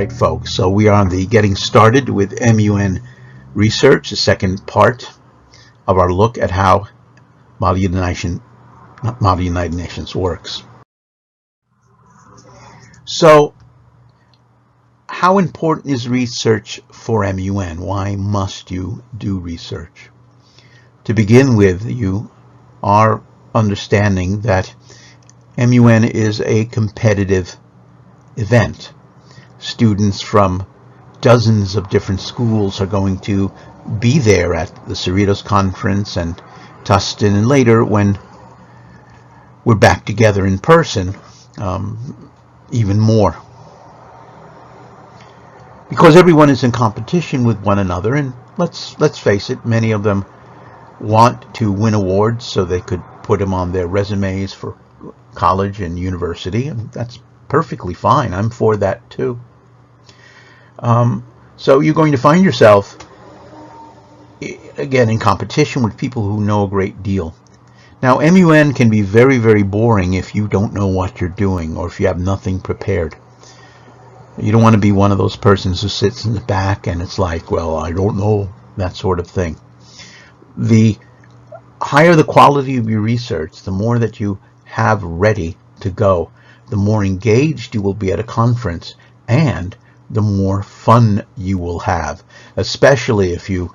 right, folks, so we are on the getting started with MUN research, the second part of our look at how Model United Nations works. So, how important is research for MUN? Why must you do research? To begin with, you are understanding that MUN is a competitive event. Students from dozens of different schools are going to be there at the Cerritos Conference and Tustin, and later when we're back together in person, even more. Because everyone is in competition with one another, and let's face it, many of them want to win awards so they could put them on their resumes for college and university, and that's perfectly fine. I'm for that too. So you're going to find yourself, again, in competition with people who know a great deal. Now, MUN can be very, very boring if you don't know what you're doing or if you have nothing prepared. You don't want to be one of those persons who sits in the back and it's like, well, I don't know, that sort of thing. The higher the quality of your research, the more that you have ready to go, the more engaged you will be at a conference, and the more fun you will have, especially if you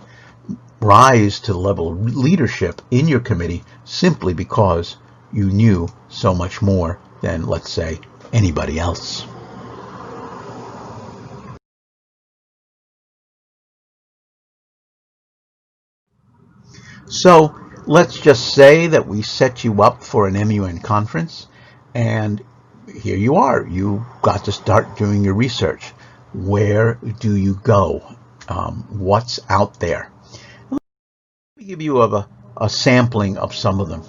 rise to the level of leadership in your committee simply because you knew so much more than, let's say, anybody else. So let's just say that we set you up for an MUN conference, and here you are. You got to start doing your research. Where do you go? What's out there? Let me give you a sampling of some of them.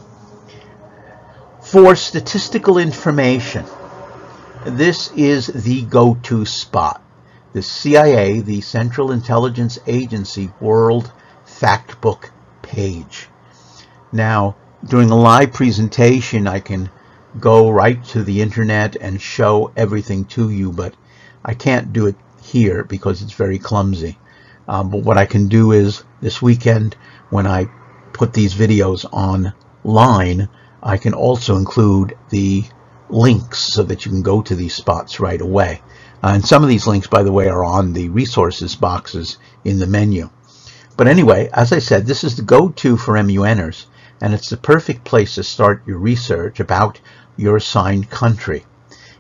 For statistical information, this is the go-to spot. The CIA, the Central Intelligence Agency World Factbook page. Now, during a live presentation, I can go right to the internet and show everything to you, but I can't do it here because it's very clumsy. But what I can do is this weekend, when I put these videos online, I can also include the links so that you can go to these spots right away. And some of these links, by the way, are on the resources boxes in the menu. But anyway, as I said, this is the go-to for MUNers, and it's the perfect place to start your research about your assigned country.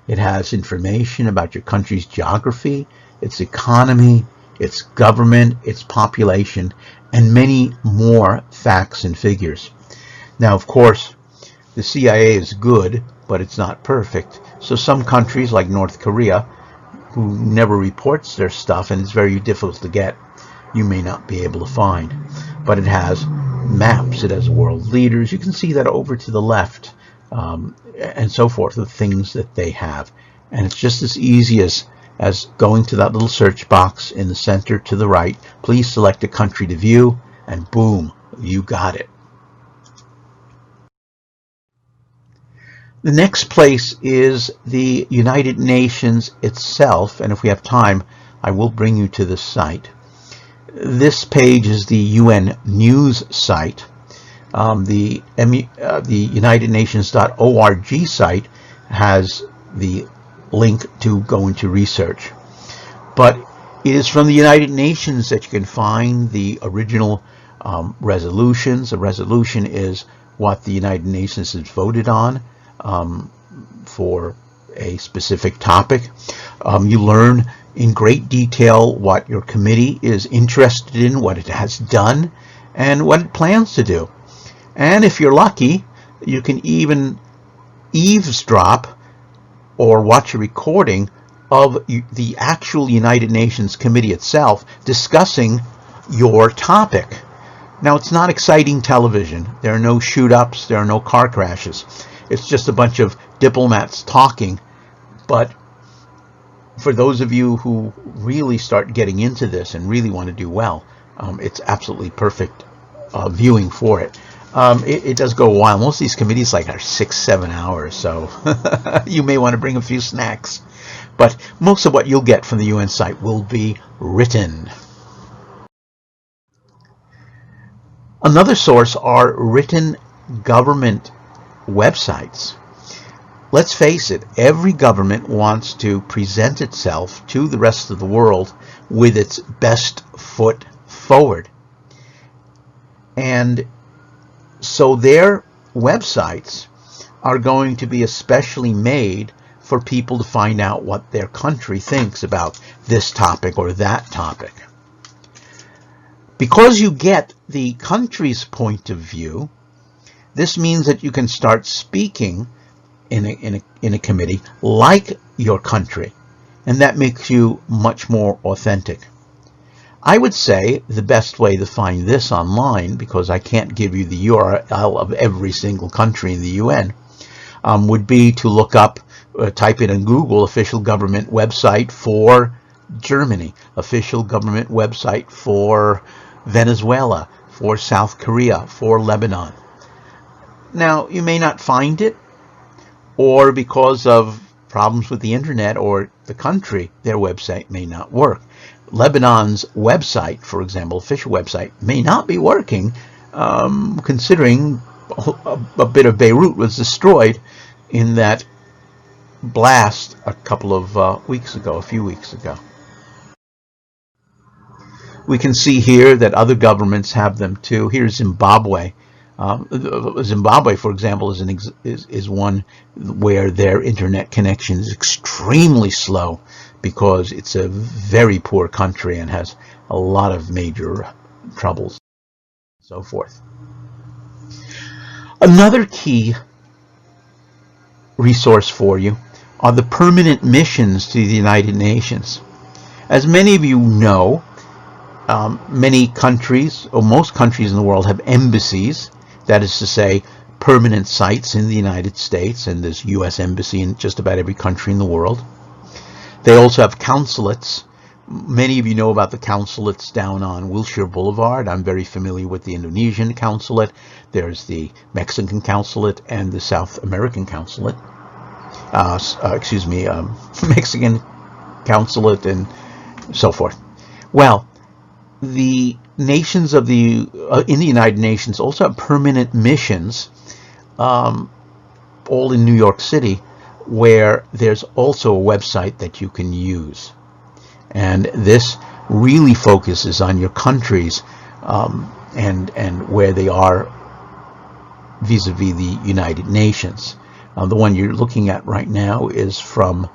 It has information about your country's geography, its economy, its government, its population, and many more facts and figures. Now, of course, the CIA is good, but it's not perfect. So some countries, like North Korea, who never reports their stuff and it's very difficult to get, you may not be able to find. But it has maps, it has world leaders. You can see that over to the left, and so forth, the things that they have. And it's just as easy as going to that little search box in the center to the right. Please select a country to view, and boom, you got it. The next place is the United Nations itself, and if we have time, I will bring you to this site. This page is the UN News site. The UnitedNations.org site has the link to go into research. But it is from the United Nations that you can find the original resolutions. A resolution is what the United Nations has voted on for a specific topic. You learn in great detail what your committee is interested in, what it has done, and what it plans to do. And if you're lucky, you can even eavesdrop or watch a recording of the actual United Nations committee itself discussing your topic. Now, it's not exciting television. There are no shoot-ups. There are no car crashes. It's just a bunch of diplomats talking. But for those of you who really start getting into this and really want to do well, it's absolutely perfect viewing for it. It does go a while. Most of these committees are 6-7 hours, so you may want to bring a few snacks. But most of what you'll get from the UN site will be written. Another source are written government websites. Let's face it, every government wants to present itself to the rest of the world with its best foot forward. And so their websites are going to be especially made for people to find out what their country thinks about this topic or that topic. Because you get the country's point of view, this means that you can start speaking in a committee like your country, and that makes you much more authentic. I would say the best way to find this online, because I can't give you the URL of every single country in the UN, would be to look up, type in Google, official government website for Germany, official government website for Venezuela, for South Korea, for Lebanon. Now, you may not find it, or because of problems with the internet or the country, their website may not work. Lebanon's website, for example, official website, may not be working, considering a bit of Beirut was destroyed in that blast a few weeks ago. We can see here that other governments have them too. Here's Zimbabwe. Zimbabwe, for example, is one where their internet connection is extremely slow because it's a very poor country and has a lot of major troubles and so forth. Another key resource for you are the permanent missions to the United Nations. As many of you know, many countries, or most countries in the world, have embassies. That is to say, permanent sites in the United States, and there's U.S. embassy in just about every country in the world. They also have consulates. Many of you know about the consulates down on Wilshire Boulevard. I'm very familiar with the Indonesian consulate. There's the Mexican consulate and the South American consulate. Mexican consulate and so forth. Well, the nations of in the United Nations also have permanent missions, all in New York City, where there's also a website that you can use. And this really focuses on your countries and where they are vis-a-vis the United Nations. The one you're looking at right now is for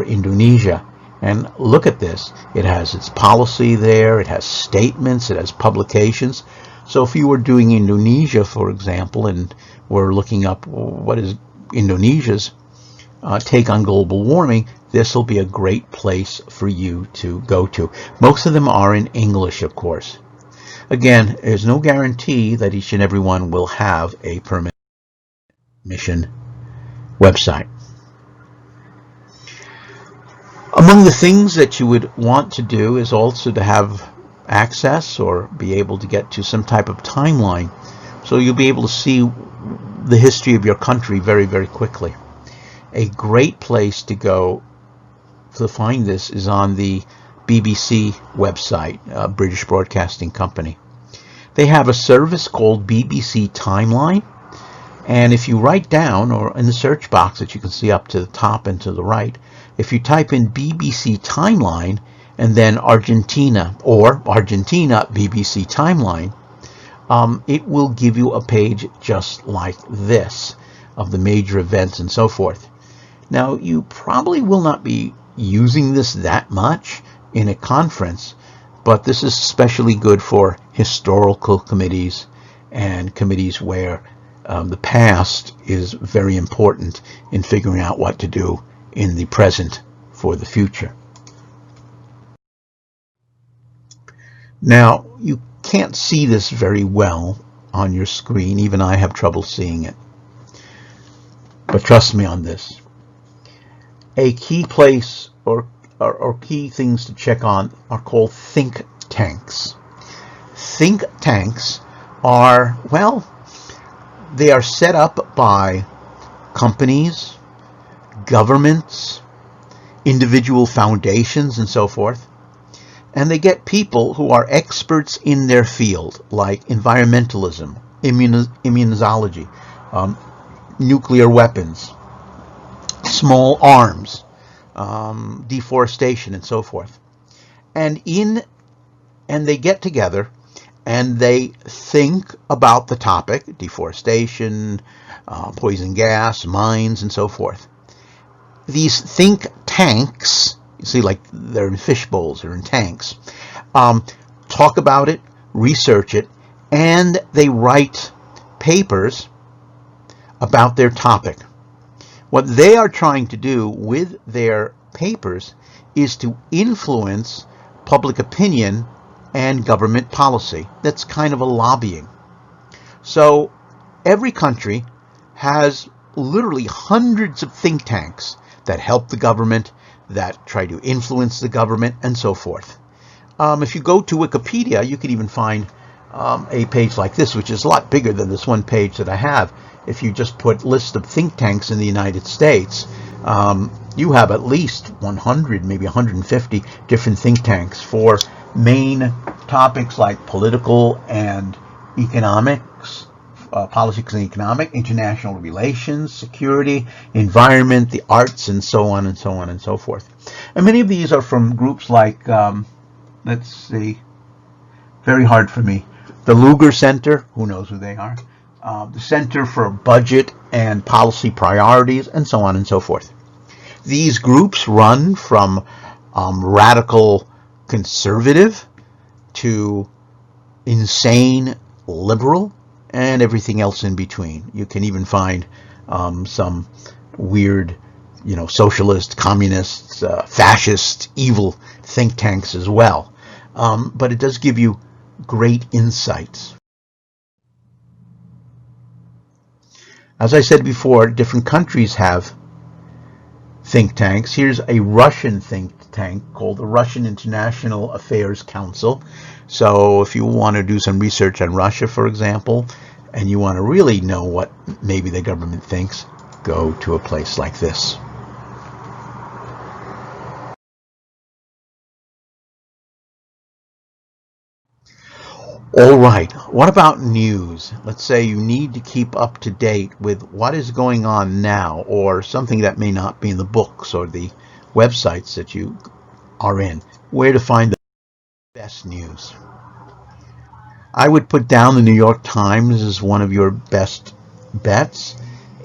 Indonesia. And look at this. It has its policy there, it has statements, it has publications. So if you were doing Indonesia, for example, and we're looking up what is Indonesia's take on global warming, this will be a great place for you to go to. Most of them are in English, of course. Again, there's no guarantee that each and every one will have a permanent mission website. Among the things that you would want to do is also to have access or be able to get to some type of timeline, so you'll be able to see the history of your country very, very quickly. A great place to go to find this is on the BBC website, British Broadcasting Company. They have a service called BBC Timeline, and if you write down, or in the search box that you can see up to the top and to the right, if you type in BBC Timeline and then Argentina or Argentina BBC Timeline, it will give you a page just like this of the major events and so forth. Now, you probably will not be using this that much in a conference, but this is especially good for historical committees and committees where the past is very important in figuring out what to do in the present for the future. Now, you can't see this very well on your screen. Even I have trouble seeing it. But trust me on this. A key place or key things to check on are called think tanks. Think tanks are, well, They are set up by companies, governments, individual foundations, and so forth. And they get people who are experts in their field, like environmentalism, immunology, nuclear weapons, small arms, deforestation, and so forth. And they get together and they think about the topic, deforestation, poison gas, mines, and so forth. These think tanks, you see, like they're in fish bowls, they're in tanks, talk about it, research it, and they write papers about their topic. What they are trying to do with their papers is to influence public opinion and government policy. That's kind of a lobbying. So every country has literally hundreds of think tanks that help the government, that try to influence the government, and so forth. If you go to Wikipedia, you can even find a page like this, which is a lot bigger than this one page that I have. If you just put list of think tanks in the United States, you have at least 100, maybe 150 different think tanks for main topics like political and economics, politics and economic, international relations, security, environment, the arts, and so on and so on and so forth. And many of these are from groups like, let's see, very hard for me, the Lugar Center, who knows who they are, the Center for Budget and Policy Priorities, and so on and so forth. These groups run from radical conservative to insane liberal and everything else in between. You can even find some weird, socialist, communist, fascist, evil think tanks as well. But it does give you great insights. As I said before, different countries have think tanks. Here's a Russian think tank called the Russian International Affairs Council. So if you want to do some research on Russia, for example, and you want to really know what maybe the government thinks, go to a place like this. All right, what about news? Let's say you need to keep up to date with what is going on now, or something that may not be in the books or the websites that you are in. Where to find the best news? I would put down the New York Times as one of your best bets.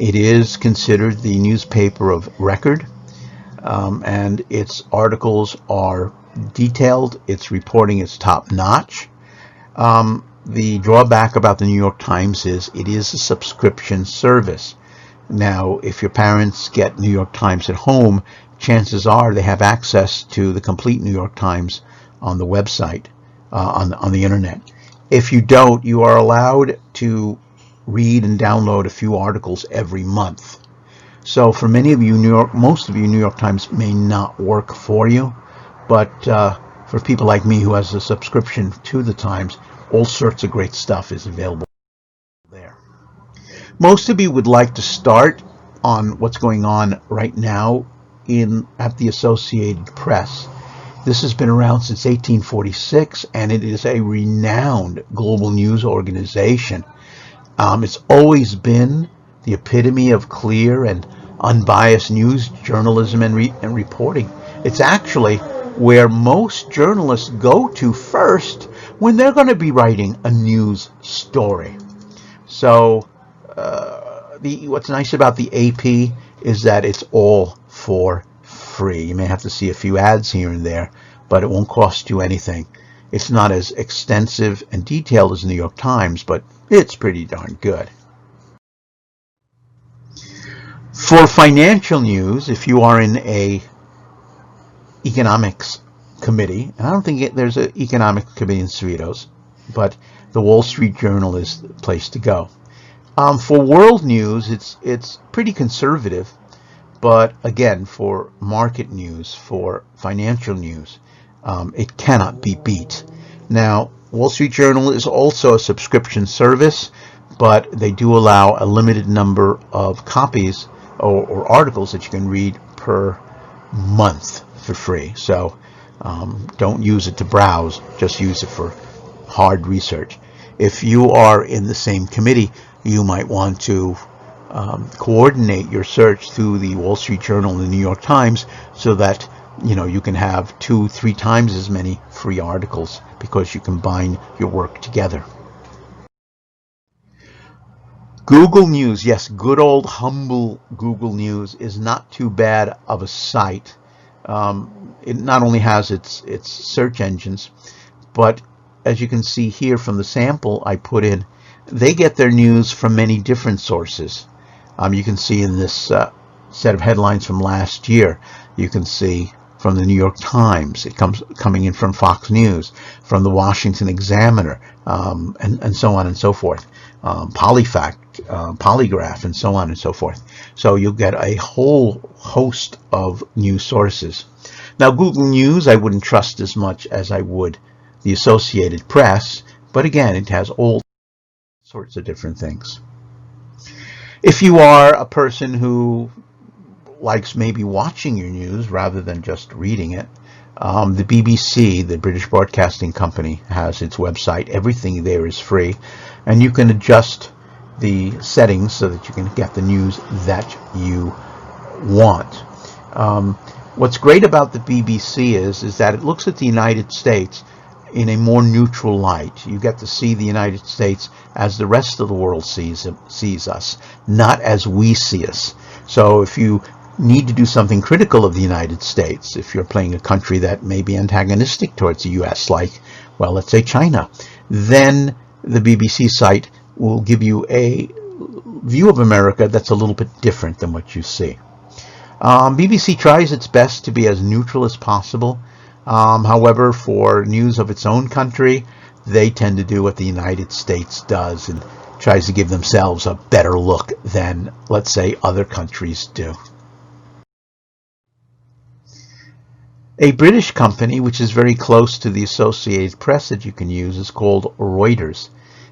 It is considered the newspaper of record, and its articles are detailed. Its reporting is top-notch. The drawback about the New York Times is it is a subscription service. Now, if your parents get New York Times at home, chances are they have access to the complete New York Times on the website, on the internet. If you don't, you are allowed to read and download a few articles every month. So for many of you, most of you, New York Times may not work for you, but for people like me who has a subscription to the Times, all sorts of great stuff is available there. Most of you would like to start on what's going on right now at the Associated Press. This has been around since 1846, and it is a renowned global news organization. It's always been the epitome of clear and unbiased news journalism and reporting. It's actually where most journalists go to first when they're going to be writing a news story. So what's nice about the AP is that it's all for free. You may have to see a few ads here and there, but it won't cost you anything. It's not as extensive and detailed as the New York Times, but it's pretty darn good. For financial news, if you are in a economics committee, and I don't think there's an economic committee in Cerritos, but the Wall Street Journal is the place to go. For world news, it's pretty conservative, but again, for market news, for financial news, it cannot be beat. Now, Wall Street Journal is also a subscription service, but they do allow a limited number of copies or articles that you can read per month for free. So don't use it to browse, just use it for hard research. If you are in the same committee, you might want to coordinate your search through the Wall Street Journal and the New York Times so that you can have 2-3 times as many free articles because you combine your work together. Google News, yes, good old humble Google News is not too bad of a site. It not only has its search engines, but as you can see here from the sample I put in, they get their news from many different sources. You can see in this set of headlines from last year, you can see from the New York Times, it coming in from Fox News, from the Washington Examiner, and so on and so forth, Polyfact, Polygraph, and so on and so forth. So you'll get a whole host of news sources. Now, Google News I wouldn't trust as much as I would the Associated Press, but again, it has all sorts of different things. If you are a person who likes maybe watching your news rather than just reading it, the BBC, the British Broadcasting Company, has its website. Everything there is free, and you can adjust the settings so that you can get the news that you want. What's great about the BBC is that it looks at the United States in a more neutral light. You get to see the United States as the rest of the world sees us, not as we see us. So if you need to do something critical of the United States, if you're playing a country that may be antagonistic towards the U.S., like, well, let's say China, then the BBC site will give you a view of America that's a little bit different than what you see. BBC tries its best to be as neutral as possible. However, for news of its own country, they tend to do what the United States does and tries to give themselves a better look than, let's say, other countries do. A British company, which is very close to the Associated Press that you can use, is called Reuters.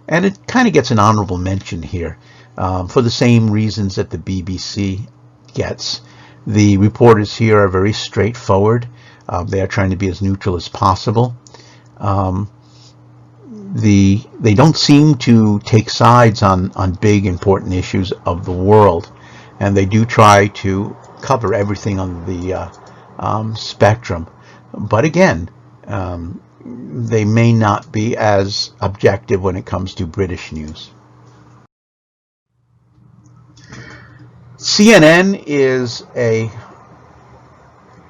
And it kind of gets an honorable mention here for the same reasons that the BBC gets. The reporters here are very straightforward. They are trying to be as neutral as possible. They don't seem to take sides on big important issues of the world, and they do try to cover everything on the spectrum. But again, they may not be as objective when it comes to British news. CNN is a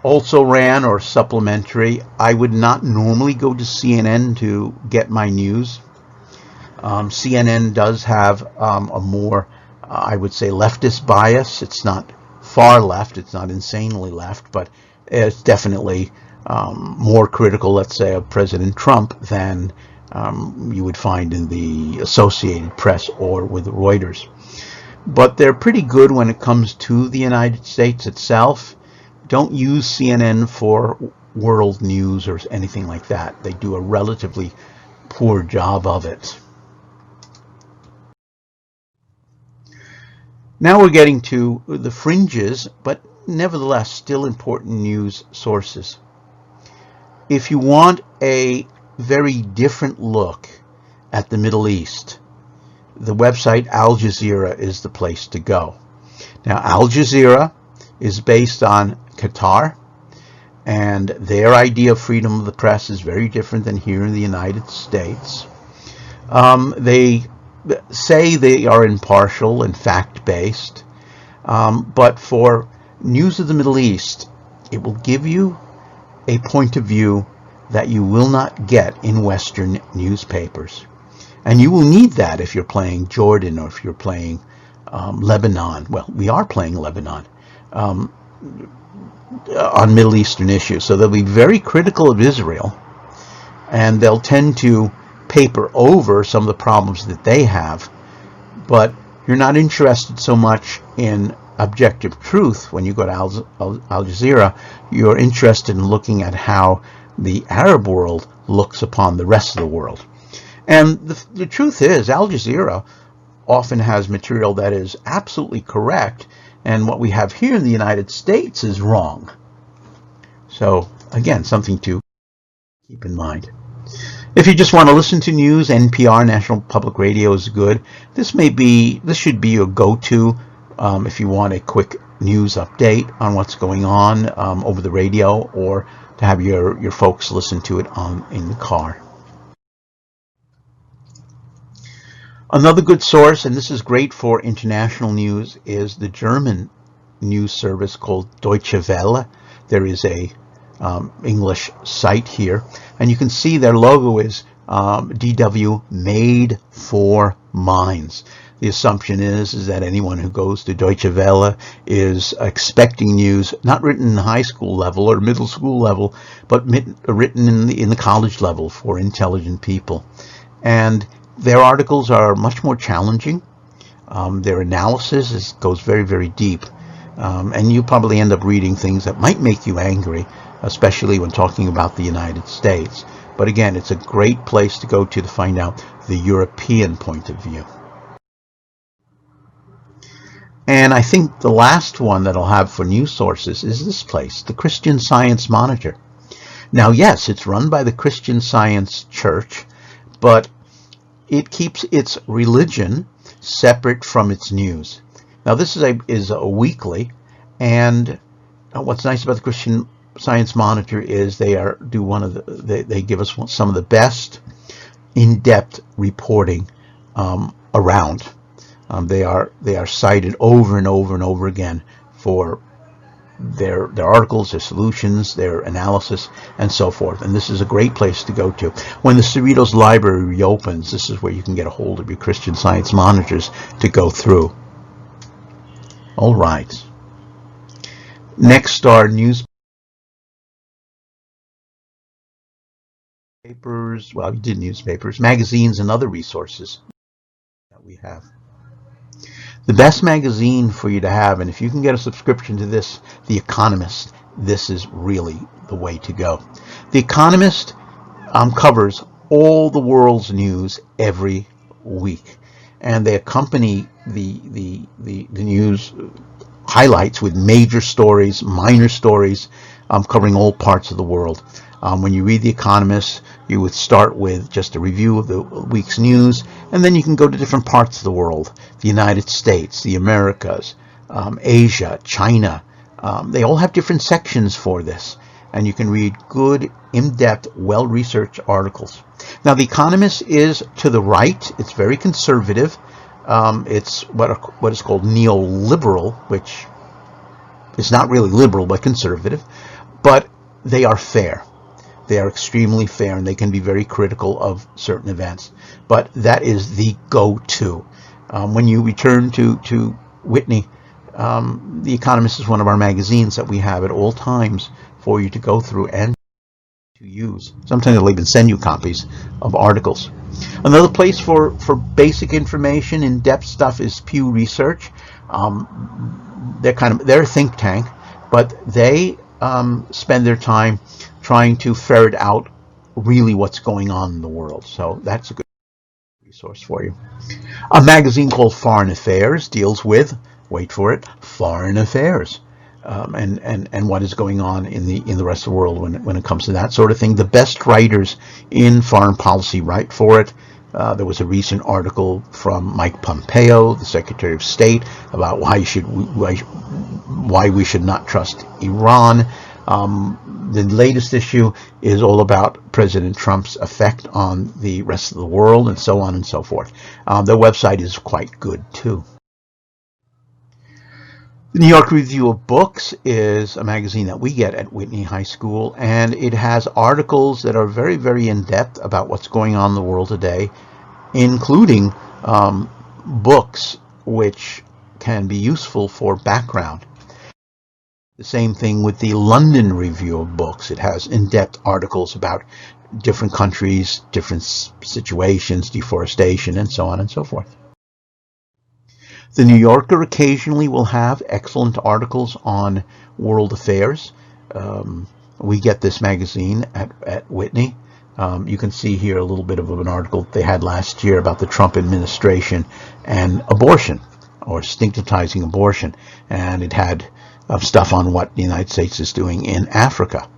also ran or supplementary. I would not normally go to CNN to get my news. CNN does have a more, I would say, leftist bias. It's not far left, it's not insanely left, but it's definitely more critical, let's say, of President Trump than you would find in the Associated Press or with Reuters. But they're pretty good when it comes to the United States itself. Don't use CNN for world news or anything like that. They do a relatively poor job of it. Now we're getting to the fringes, but nevertheless still important news sources. If you want a very different look at the Middle East, the website Al Jazeera is the place to go. Now, Al Jazeera is based on Qatar, and their idea of freedom of the press is very different than here in the United States. They say they are impartial and fact-based, but for news of the Middle East, it will give you a point of view that you will not get in Western newspapers. And you will need that if you're playing Jordan or if you're playing Lebanon. Well, we are playing Lebanon on Middle Eastern issues. So they'll be very critical of Israel, and they'll tend to paper over some of the problems that they have. But you're not interested so much in objective truth when you go to Al Jazeera. You're interested in looking at how the Arab world looks upon the rest of the world. And the truth is, Al Jazeera often has material that is absolutely correct, and what we have here in the United States is wrong. So again, something to keep in mind. If you just want to listen to news, NPR, National Public Radio, is good. This should be your go-to if you want a quick news update on what's going on over the radio, or to have your folks listen to it in the car. Another good source, and this is great for international news, is the German news service called Deutsche Welle. There is a English site here, and you can see their logo is DW, made for minds. The assumption is that anyone who goes to Deutsche Welle is expecting news not written in high school level or middle school level, but written in the college level for intelligent people. And their articles are much more challenging. Their analysis goes very, very deep. And you probably end up reading things that might make you angry, especially when talking about the United States. But again, it's a great place to go to find out the European point of view. And I think the last one that I'll have for news sources is this place, the Christian Science Monitor. Now, yes, it's run by the Christian Science Church, but it keeps its religion separate from its news. Now, this is a weekly, and what's nice about the Christian Science Monitor is they give us some of the best in-depth reporting around. They are cited over and over and over again for their articles, their solutions, their analysis, and so forth. And this is a great place to go to. When the Cerritos Library reopens, this is where you can get a hold of your Christian Science monitors to go through. All right. Next are newspapers. Well, you did newspapers, magazines, and other resources that we have. The best magazine for you to have, and if you can get a subscription to this, The Economist, this is really the way to go. The Economist covers all the world's news every week, and they accompany the news highlights with major stories, minor stories, covering all parts of the world. When you read The Economist, you would start with just a review of the week's news, and then you can go to different parts of the world, the United States, the Americas, Asia, China. They all have different sections for this, and you can read good, in-depth, well-researched articles. Now, The Economist is to the right. It's very conservative. It's what is called neoliberal, which is not really liberal, but conservative. But they are fair. They are extremely fair, and they can be very critical of certain events. But that is the go-to. When you return to Whitney, The Economist is one of our magazines that we have at all times for you to go through and to use. Sometimes they'll even send you copies of articles. Another place for basic information, in-depth stuff, is Pew Research. They're a think tank, but they spend their time trying to ferret out really what's going on in the world. So that's a good resource for you. A magazine called Foreign Affairs deals with, wait for it, foreign affairs, and what is going on in the rest of the world when it comes to that sort of thing. The best writers in foreign policy write for it. There was a recent article from Mike Pompeo, the Secretary of State, about why we should not trust Iran. The latest issue is all about President Trump's effect on the rest of the world, and so on and so forth. Their website is quite good too. The New York Review of Books is a magazine that we get at Whitney High School, and it has articles that are very, very in-depth about what's going on in the world today, including books which can be useful for background. The same thing with the London Review of Books. It has in-depth articles about different countries, different situations, deforestation, and so on and so forth. The New Yorker occasionally will have excellent articles on world affairs. We get this magazine at Whitney. You can see here a little bit of an article they had last year about the Trump administration and abortion, or stigmatizing abortion, and it had stuff on what the United States is doing in Africa.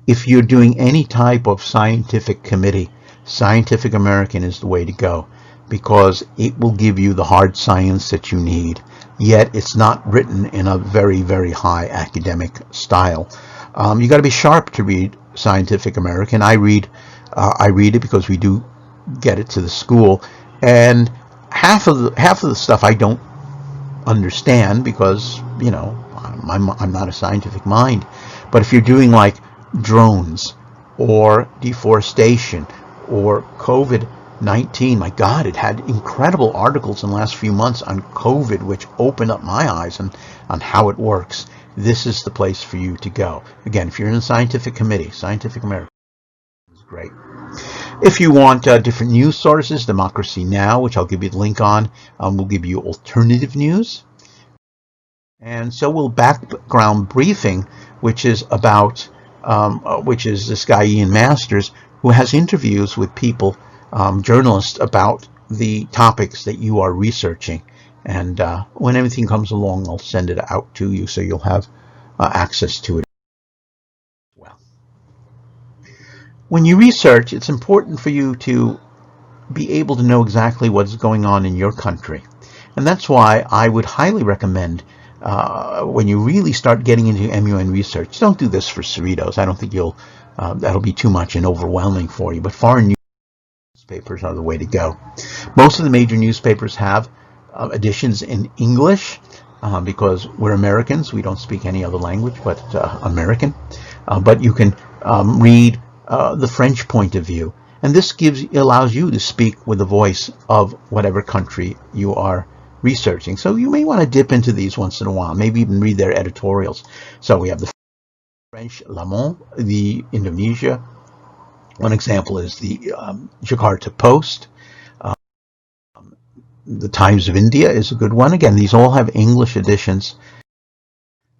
If you're doing any type of scientific committee, Scientific American is the way to go, because it will give you the hard science that you need, yet it's not written in a very, very high academic style. You got to be sharp to read Scientific American. I read it because we do get it to the school, and half of the stuff I don't understand because, you know, I'm not a scientific mind. But if you're doing like drones or deforestation or COVID-19, my God, it had incredible articles in the last few months on COVID, which opened up my eyes on how it works. This is the place for you to go. Again, if you're in a scientific committee, Scientific American is great. If you want different news sources, Democracy Now!, which I'll give you the link on, will give you alternative news. And so will Background Briefing, which is about, which is this guy Ian Masters, who has interviews with people, journalists, about the topics that you are researching. And when everything comes along, I'll send it out to you so you'll have access to it. Well, when you research, it's important for you to be able to know exactly what's going on in your country. And that's why I would highly recommend, when you really start getting into MUN research, don't do this for Cerritos. I don't think you'll, that'll be too much and overwhelming for you. But foreign newspapers are the way to go. Most of the major newspapers have editions in English, because we're Americans. We don't speak any other language but American. But you can read the French point of view. And this allows you to speak with the voice of whatever country you are researching. So you may want to dip into these once in a while, maybe even read their editorials. So we have the French Le Monde, the Indonesia. One example is the Jakarta Post. The Times of India is a good one. Again, these all have English editions.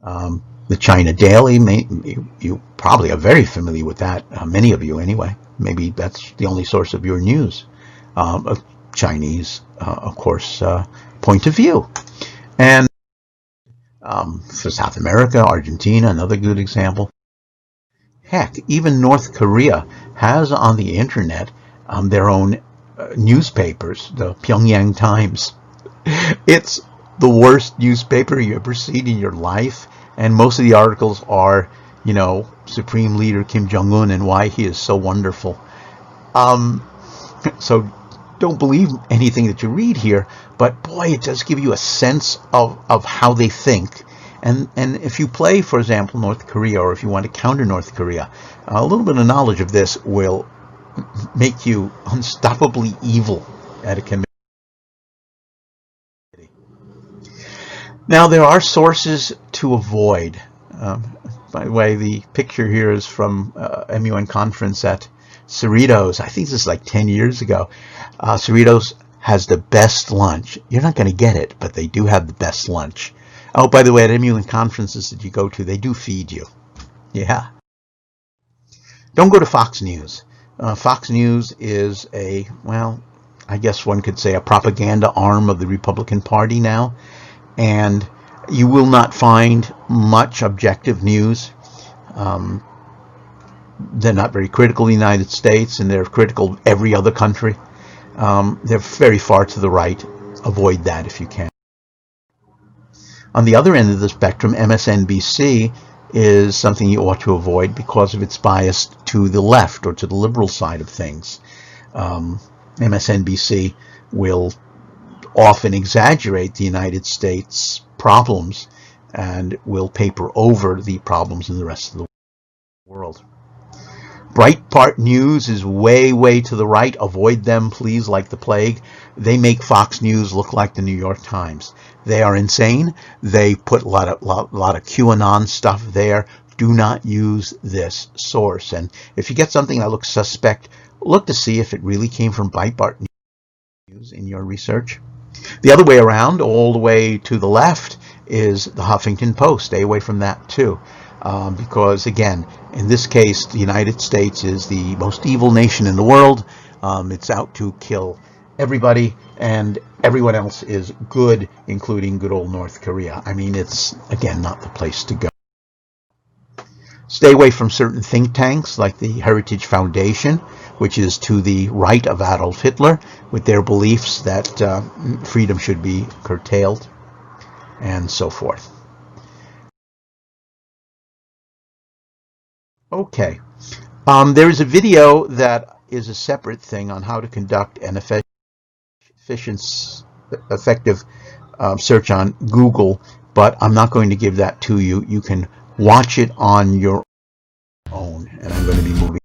The China Daily, you probably are very familiar with that, many of you anyway. Maybe that's the only source of your news, of Chinese, of course, point of view. And for South America, Argentina, another good example. Heck, even North Korea has on the internet their own newspapers, the Pyongyang Times. It's the worst newspaper you ever seen in your life, and most of the articles are, you know, Supreme Leader Kim Jong-un and why he is so wonderful. So don't believe anything that you read here, but boy, it does give you a sense of how they think. And if you play, for example, North Korea, or if you want to counter North Korea, a little bit of knowledge of this will make you unstoppably evil at a committee. Now, there are sources to avoid. By the way, the picture here is from MUN conference at Cerritos. I think this is like 10 years ago. Cerritos has the best lunch. You're not going to get it, but they do have the best lunch. Oh, by the way, at MUN conferences that you go to, they do feed you. Yeah. Don't go to Fox News. Fox News is a, well, I guess one could say a propaganda arm of the Republican Party now. And you will not find much objective news. They're not very critical of the United States, and they're critical of every other country. They're very far to the right. Avoid that if you can. On the other end of the spectrum, MSNBC is something you ought to avoid because of its bias to the left or to the liberal side of things. MSNBC will often exaggerate the United States problems and will paper over the problems in the rest of the world. Breitbart News is way, way to the right. Avoid them, please, like the plague. They make Fox News look like the New York Times. They are insane. They put a lot of QAnon stuff there. Do not use this source. And if you get something that looks suspect, look to see if it really came from Breitbart News in your research. The other way around, all the way to the left, is the Huffington Post. Stay away from that too, because again, in this case, the United States is the most evil nation in the world. It's out to kill everybody, and everyone else is good, including good old North Korea. I mean, it's, again, not the place to go. Stay away from certain think tanks like the Heritage Foundation, which is to the right of Adolf Hitler, with their beliefs that freedom should be curtailed, and so forth. Okay. There is a video that is a separate thing on how to conduct an effective search on Google, but I'm not going to give that to you. You can watch it on your own, and I'm going to be moving